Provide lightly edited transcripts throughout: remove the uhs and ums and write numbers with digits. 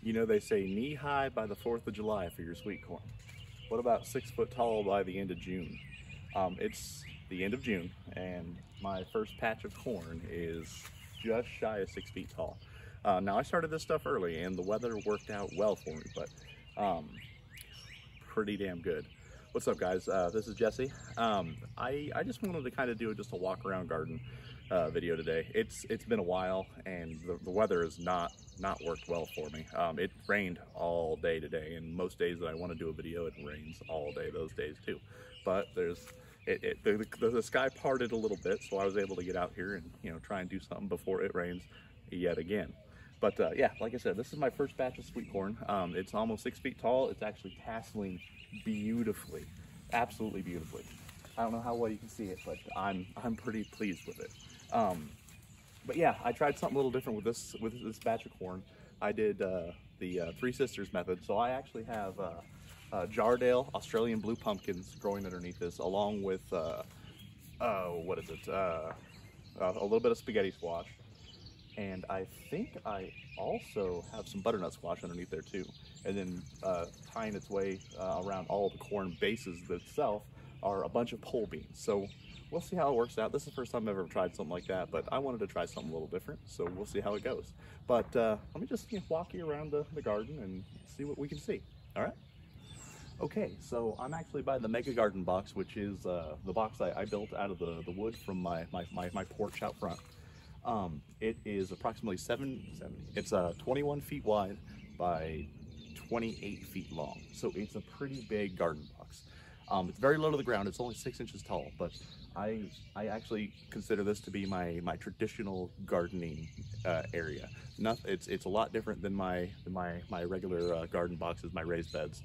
You know, they say knee high by the 4th of July for your sweet corn. What about 6 foot tall by the end of June? It's the end of June, and my first patch of corn is just shy of 6 feet tall. Now I started this stuff early, and the weather worked out well for me, but pretty damn good. What's up, guys? This is Jesse. I just wanted to kind of do just a walk around garden video today. It's been a while, and the weather has not worked well for me. It rained all day today, and most days that I want to do a video, it rains all day those days too. But the sky parted a little bit, so I was able to get out here and try and do something before it rains yet again. But yeah, like I said, this is my first batch of sweet corn. It's almost 6 feet tall. It's actually tasseling beautifully, absolutely beautifully. I don't know how well you can see it, but I'm pretty pleased with it. But yeah, I tried something a little different with this batch of corn. I did the Three Sisters method. So I actually have Jardale Australian blue pumpkins growing underneath this, along with what is it? A little bit of spaghetti squash, and I think I also have some butternut squash underneath there too. And then tying its way around all the corn bases itself are a bunch of pole beans. So we'll see how it works out. This is the first time I've ever tried something like that, but I wanted to try something a little different, so we'll see how it goes. But let me just walk you around the garden and see what we can see. All right? Okay, so I'm actually by the Mega Garden box, which is the box I built out of the wood from my porch out front. It is approximately 21 feet wide by 28 feet long, so it's a pretty big garden box. It's very low to the ground. It's only 6 inches tall, but I actually consider this to be my traditional gardening area. It's a lot different than my regular garden boxes, my raised beds,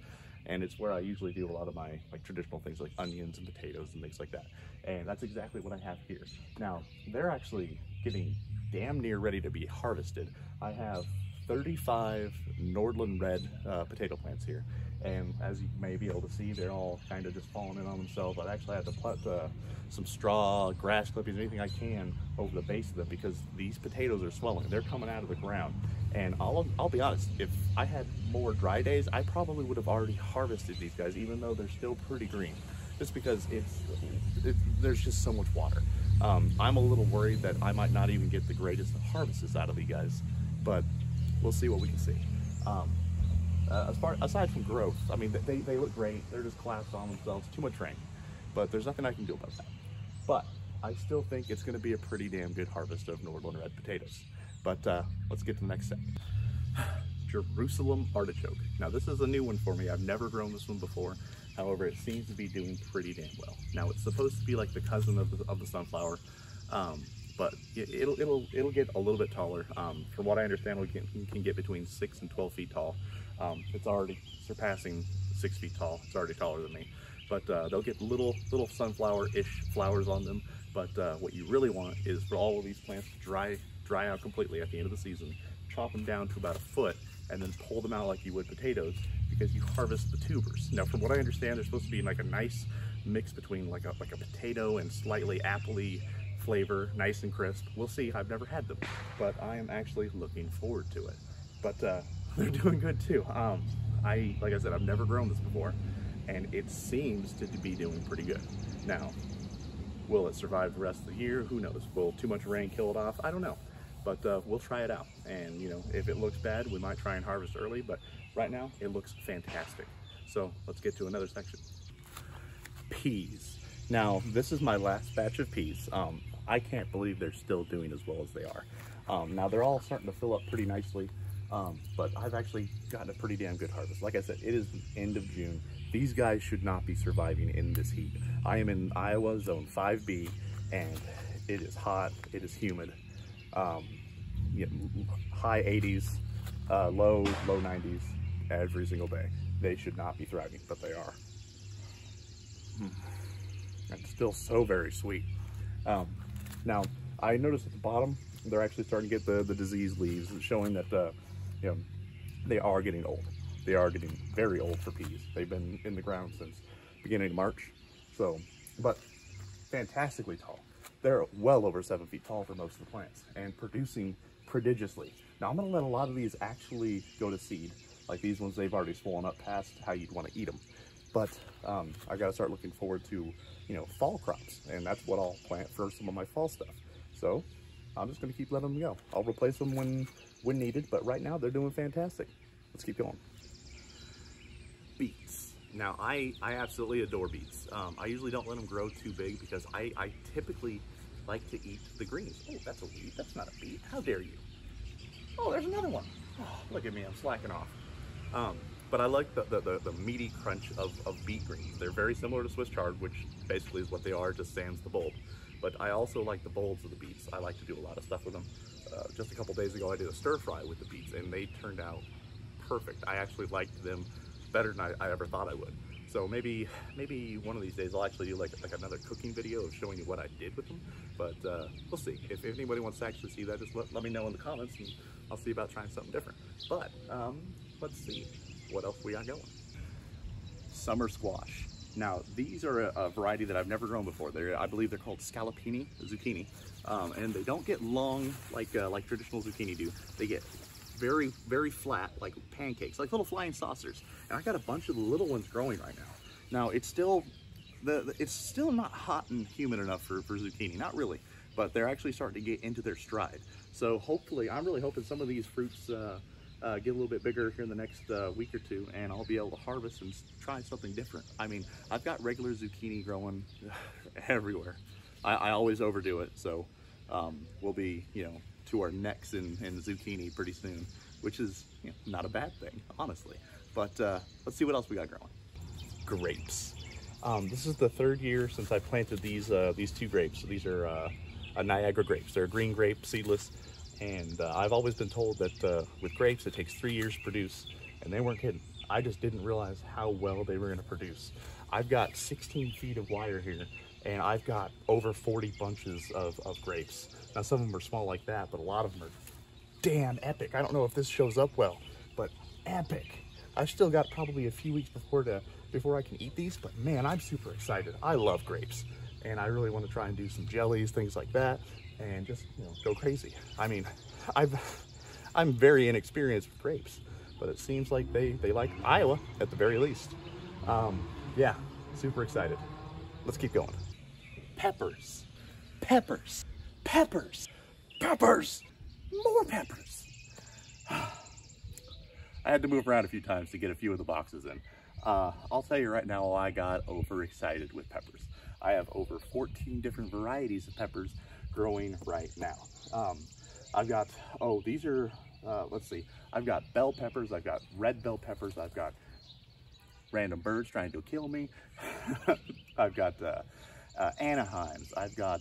and it's where I usually do a lot of my traditional things like onions and potatoes and things like that. And that's exactly what I have here. Now they're actually getting damn near ready to be harvested. I have 35 Nordland Red potato plants here, and as you may be able to see, they're all kind of just falling in on themselves. I've actually had to put some straw, grass clippings, anything I can over the base of them, because these potatoes are swelling. They're coming out of the ground, and I'll be honest, if I had more dry days, I probably would have already harvested these guys, even though they're still pretty green, just because there's just so much water. I'm a little worried that I might not even get the greatest of harvests out of these guys, but we'll see what we can see. Aside from growth, I mean, they look great. They're just collapsed on themselves. Too much rain, but there's nothing I can do about that. But I still think it's going to be a pretty damn good harvest of Nordland Red potatoes. But let's get to the next step. Jerusalem artichoke. Now this is a new one for me. I've never grown this one before. However, it seems to be doing pretty damn well. Now it's supposed to be like the cousin of the sunflower, but it'll get a little bit taller. From what I understand, we can get between 6 and 12 feet tall. It's already surpassing 6 feet tall. It's already taller than me. But they'll get little sunflower-ish flowers on them. But what you really want is for all of these plants to dry out completely at the end of the season. Chop them down to about a foot, and then pull them out like you would potatoes, because you harvest the tubers. Now, from what I understand, they're supposed to be like a nice mix between like a potato and slightly appley flavor, nice and crisp. We'll see. I've never had them, but I am actually looking forward to it. But they're doing good too. Like I said, I've never grown this before, and it seems to be doing pretty good. Now, will it survive the rest of the year? Who knows? Will too much rain kill it off? I don't know. But we'll try it out, and if it looks bad, we might try and harvest early, but right now it looks fantastic. So let's get to another section. Peas. Now this is my last batch of peas. I can't believe they're still doing as well as they are. Now they're all starting to fill up pretty nicely, but I've actually gotten a pretty damn good harvest. Like I said, it is the end of June. These guys should not be surviving in this heat. I am in Iowa zone 5B, and it is hot, it is humid. High 80s, low 90s every single day. They should not be thriving, but they are. And still so very sweet. Now I noticed at the bottom they're actually starting to get the disease leaves, showing that they are getting old. They are getting very old for peas. They've been in the ground since beginning of March. So, but fantastically tall. They're well over 7 feet tall for most of the plants, and producing prodigiously. Now I'm gonna let a lot of these actually go to seed. Like these ones, they've already swollen up past how you'd want to eat them. But I gotta start looking forward to, you know, fall crops, and that's what I'll plant for some of my fall stuff. So I'm just gonna keep letting them go. I'll replace them when needed, but right now they're doing fantastic. Let's keep going. Beets. Now I absolutely adore beets. I usually don't let them grow too big because I typically like to eat the greens. Oh, that's a weed. That's not a beet. How dare you? Oh, there's another one. Oh, look at me, I'm slacking off. But I like the meaty crunch of beet greens. They're very similar to Swiss chard, which basically is what they are, just sans the bulb. But I also like the bulbs of the beets. I like to do a lot of stuff with them. Just a couple days ago, I did a stir fry with the beets, and they turned out perfect. I actually liked them better than I ever thought I would. So maybe one of these days I'll actually do like another cooking video of showing you what I did with them. But we'll see. If anybody wants to actually see that, just let me know in the comments, and I'll see about trying something different. But let's see what else we got going. Summer squash. Now these are a variety that I've never grown before. I believe they're called scallopini zucchini, and they don't get long like traditional zucchini do. They get very, very flat, like pancakes, like little flying saucers. And I got a bunch of the little ones growing right now. Now it's still not hot and humid enough for zucchini, not really, but they're actually starting to get into their stride. So hopefully, I'm really hoping some of these fruits get a little bit bigger here in the next week or two, and I'll be able to harvest and try something different. I mean, I've got regular zucchini growing everywhere. I always overdo it, so we'll be, you know, to our necks in zucchini pretty soon, which is, you know, not a bad thing, honestly. But let's see what else we got growing. Grapes. This is the third year since I planted these two grapes. So these are Niagara grapes. They're a green grape, seedless. And I've always been told that with grapes, it takes 3 years to produce, and they weren't kidding. I just didn't realize how well they were gonna produce. I've got 16 feet of wire here, and I've got over 40 bunches of grapes. Now some of them are small like that, but a lot of them are damn epic. I don't know if this shows up well, but epic. I've still got probably a few weeks before I can eat these, but man, I'm super excited. I love grapes, and I really want to try and do some jellies, things like that, and just, you know, go crazy. I mean, I'm very inexperienced with grapes, but it seems like they like Iowa at the very least. Yeah, super excited. Let's keep going. Peppers, peppers, peppers, peppers, more peppers. I had to move around a few times to get a few of the boxes in. I'll tell you right now, I got overexcited with peppers. I have over 14 different varieties of peppers growing right now. I've got, these are, let's see, I've got bell peppers, I've got red bell peppers, I've got random birds trying to kill me. I've got Anaheims, I've got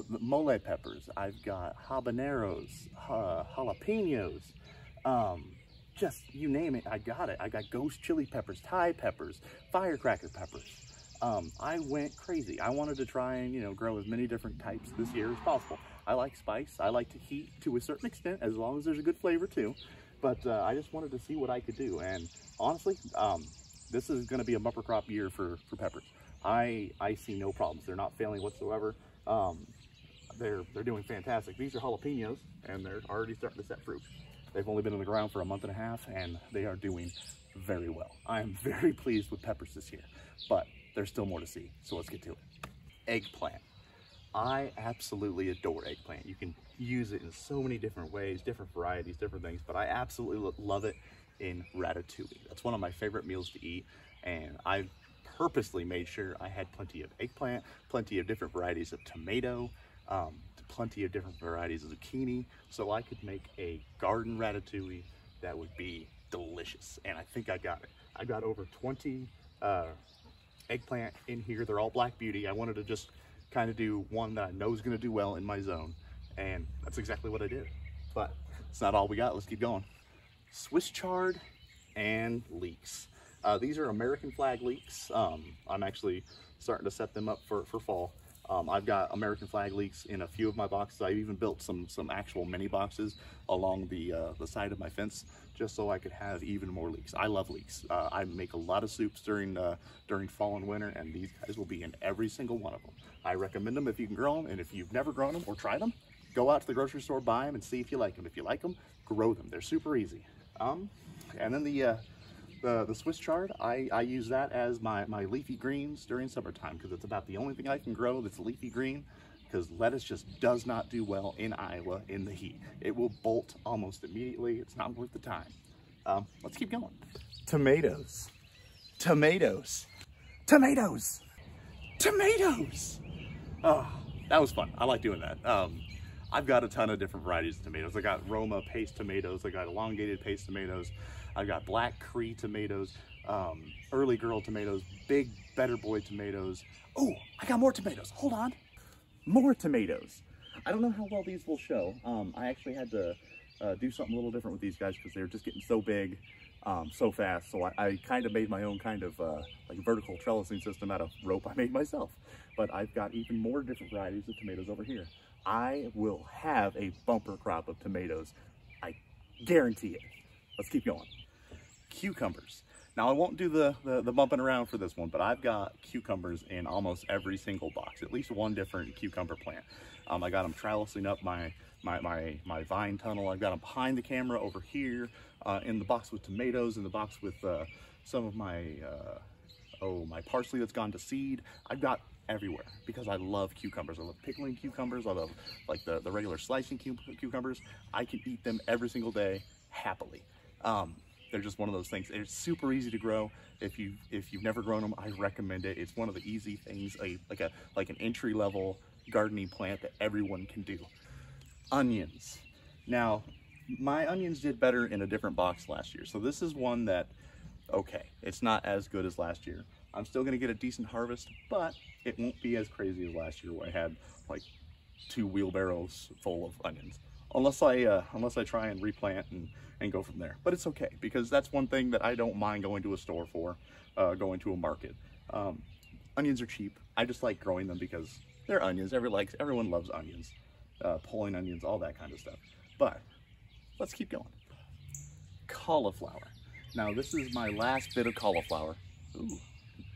mole peppers, I've got habaneros, jalapenos, just you name it, I got it. I got ghost chili peppers, Thai peppers, firecracker peppers. I went crazy. I wanted to try and, you know, grow as many different types this year as possible. I like spice. I like to heat to a certain extent, as long as there's a good flavor too. But I just wanted to see what I could do. And honestly, this is going to be a bumper crop year for peppers. I see no problems. They're not failing whatsoever. They're doing fantastic. These are jalapenos, and they're already starting to set fruit. They've only been in the ground for a month and a half, and they are doing very well. I am very pleased with peppers this year, but there's still more to see, so let's get to it. Eggplant. I absolutely adore eggplant. You can use it in so many different ways, different varieties, different things, but I absolutely love it in ratatouille. That's one of my favorite meals to eat, and I've purposely made sure I had plenty of eggplant, plenty of different varieties of tomato, plenty of different varieties of zucchini, so I could make a garden ratatouille that would be delicious. And I think I got it. I got over 20 eggplant in here. They're all Black Beauty. I wanted to just kind of do one that I know is going to do well in my zone, and that's exactly what I did. But it's not all we got. Let's keep going. Swiss chard and leeks. These are American flag leeks. I'm actually starting to set them up for fall. I've got American flag leeks in a few of my boxes. I've even built some actual mini boxes along the side of my fence, just so I could have even more leeks. I love leeks. I make a lot of soups during fall and winter, and these guys will be in every single one of them. I recommend them if you can grow them, and if you've never grown them or tried them, Go out to the grocery store, buy them, and see if you like them. If you like them, grow them. They're super easy. And then the Swiss chard, I use that as my leafy greens during summertime because it's about the only thing I can grow that's leafy green, because lettuce just does not do well in Iowa in the heat. It will bolt almost immediately. It's not worth the time. Let's keep going. Tomatoes, tomatoes, tomatoes, tomatoes. Oh, that was fun. I like doing that. I've got a ton of different varieties of tomatoes. I got Roma paste tomatoes. I got elongated paste tomatoes. I've got black Cree tomatoes, early girl tomatoes, big Better Boy tomatoes. Oh, I got more tomatoes. Hold on. More tomatoes. I don't know how well these will show. I actually had to do something a little different with these guys because they're just getting so big so fast. So I kind of made my own kind of like vertical trellising system out of rope I made myself. But I've got even more different varieties of tomatoes over here. I will have a bumper crop of tomatoes. I guarantee it. Let's keep going. Cucumbers. Now I won't do the bumping around for this one, but I've got cucumbers in almost every single box, at least one different cucumber plant. I got them trellising up my vine tunnel. I've got them behind the camera over here, in the box with tomatoes, in the box with some of my parsley that's gone to seed. I've got everywhere because I love cucumbers. I love pickling cucumbers. I love like the regular slicing cucumbers. I can eat them every single day happily. They're just one of those things. It's super easy to grow. If you've never grown them, I recommend it. It's one of the easy things, like an entry-level gardening plant that everyone can do. Onions. Now, my onions did better in a different box last year. So this is one that, okay, it's not as good as last year. I'm still gonna get a decent harvest, but it won't be as crazy as last year where I had like 2 wheelbarrows full of onions. Unless I try and replant and go from there. But it's okay, because that's one thing that I don't mind going to a store for, going to a market. Onions are cheap. I just like growing them because they're onions. Everyone loves onions. Pulling onions, all that kind of stuff. But let's keep going. Cauliflower. Now this is my last bit of cauliflower. Ooh,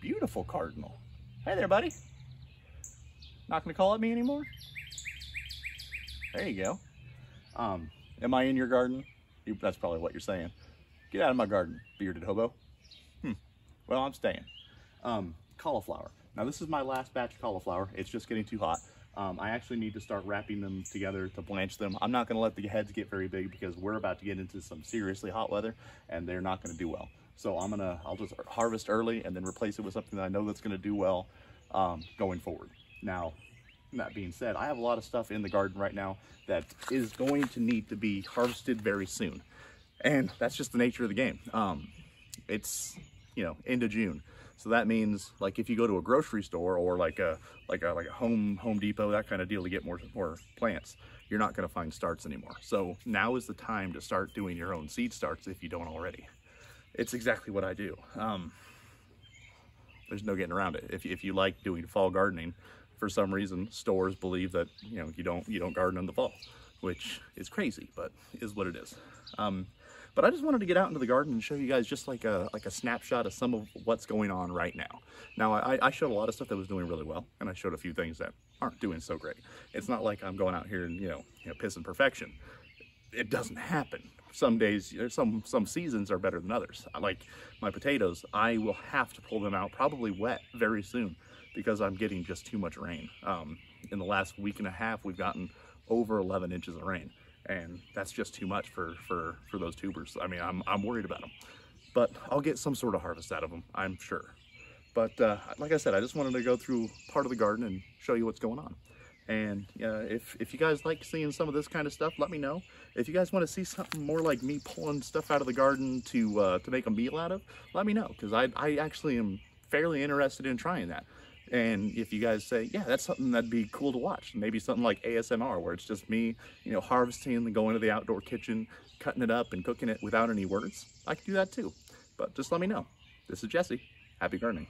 beautiful cardinal. Hey there, buddy. Not gonna call at me anymore? There you go. Am I in your garden? That's probably what you're saying. Get out of my garden, bearded hobo. Well, I'm staying. Cauliflower. Now this is my last batch of cauliflower. It's just getting too hot. I actually need to start wrapping them together to blanch them. I'm not gonna let the heads get very big because we're about to get into some seriously hot weather and they're not gonna do well. So I'll just harvest early and then replace it with something that I know that's gonna do well going forward. Now, that being said, I have a lot of stuff in the garden right now that is going to need to be harvested very soon. And that's just the nature of the game. It's, end of June. So that means, like, if you go to a grocery store or like a Home Depot, that kind of deal to get more plants, you're not going to find starts anymore. So now is the time to start doing your own seed starts if you don't already. It's exactly what I do. There's no getting around it. If you like doing fall gardening, for some reason stores believe that you don't garden in the fall, which is crazy, but is what it is. But I just wanted to get out into the garden and show you guys just like a snapshot of some of what's going on right now. Now I showed a lot of stuff that was doing really well, and I showed a few things that aren't doing so great. It's not like I'm going out here and pissing perfection. It doesn't happen. Some days, some seasons are better than others. Like my potatoes, I will have to pull them out probably wet very soon because I'm getting just too much rain. In the last week and a half, we've gotten over 11 inches of rain, and that's just too much for those tubers. I mean, I'm worried about them, but I'll get some sort of harvest out of them, I'm sure. But like I said, I just wanted to go through part of the garden and show you what's going on. And if you guys like seeing some of this kind of stuff, let me know. If you guys want to see something more like me pulling stuff out of the garden to make a meal out of, let me know, because I actually am fairly interested in trying that. And if you guys say, yeah, that's something that'd be cool to watch, maybe something like ASMR, where it's just me, harvesting and going to the outdoor kitchen, cutting it up and cooking it without any words, I can do that too. But just let me know. This is Jesse. Happy gardening.